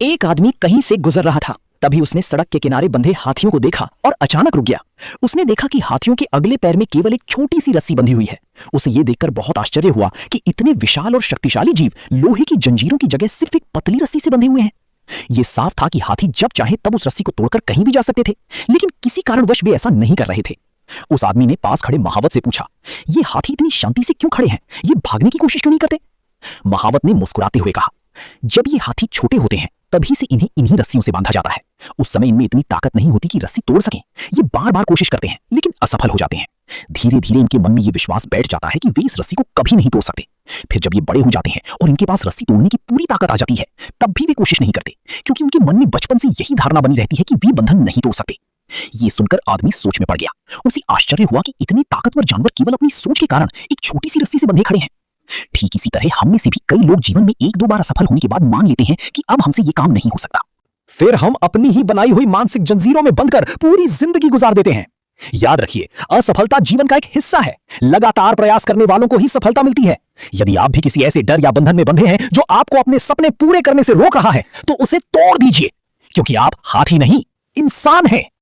एक आदमी कहीं से गुजर रहा था। तभी उसने सड़क के किनारे बंधे हाथियों को देखा और अचानक रुक गया। उसने देखा कि हाथियों के अगले पैर में केवल एक छोटी सी रस्सी बंधी हुई है। उसे यह देखकर बहुत आश्चर्य हुआ कि इतने विशाल और शक्तिशाली जीव लोहे की जंजीरों की जगह सिर्फ एक पतली रस्सी से बंधे हुए हैं। यह साफ था कि हाथी जब चाहे तब उस रस्सी को तोड़कर कहीं भी जा सकते थे, लेकिन किसी कारणवश वे ऐसा नहीं कर रहे थे। उस आदमी ने पास खड़े महावत से पूछा, ये हाथी इतनी शांति से क्यों खड़े हैं? ये भागने की कोशिश क्यों नहीं करते? महावत ने मुस्कुराते हुए कहा, जब ये हाथी छोटे होते हैं तभी से इन्हें इन्हीं रस्सियों से बांधा जाता है। उस समय इनमें इतनी ताकत नहीं होती कि रस्सी तोड़ सकें। ये बार बार कोशिश करते हैं लेकिन असफल हो जाते हैं। धीरे धीरे इनके मन में ये विश्वास बैठ जाता है कि वे इस रस्सी को कभी नहीं तोड़ सकते। फिर जब ये बड़े हो जाते हैं और इनके पास रस्सी तोड़ने की पूरी ताकत आ जाती है, तब भी वे कोशिश नहीं करते, क्योंकि उनके मन में बचपन से यही धारणा बनी रहती है कि वे बंधन नहीं तोड़ सकते। ये सुनकर आदमी सोच में पड़ गया। उसे आश्चर्य हुआ कि इतने ताकतवर जानवर केवल अपनी सोच के कारण एक छोटी सी रस्सी से बंधे खड़े हैं। ठीक इसी तरह हम में से भी कई लोग जीवन में एक दो बार असफल होने के बाद मान लेते हैं कि अब हमसे ये काम नहीं हो सकता। फिर हम अपनी ही बनाई हुई मानसिक जंजीरों में बंधकर पूरी जिंदगी गुजार देते हैं। याद रखिए, असफलता जीवन का एक हिस्सा है। लगातार प्रयास करने वालों को ही सफलता मिलती है। यदि आप भी किसी ऐसे डर या बंधन में बंधे हैं जो आपको अपने सपने पूरे करने से रोक रहा है, तो उसे तोड़ दीजिए, क्योंकि आप हाथी नहीं, इंसान हैं।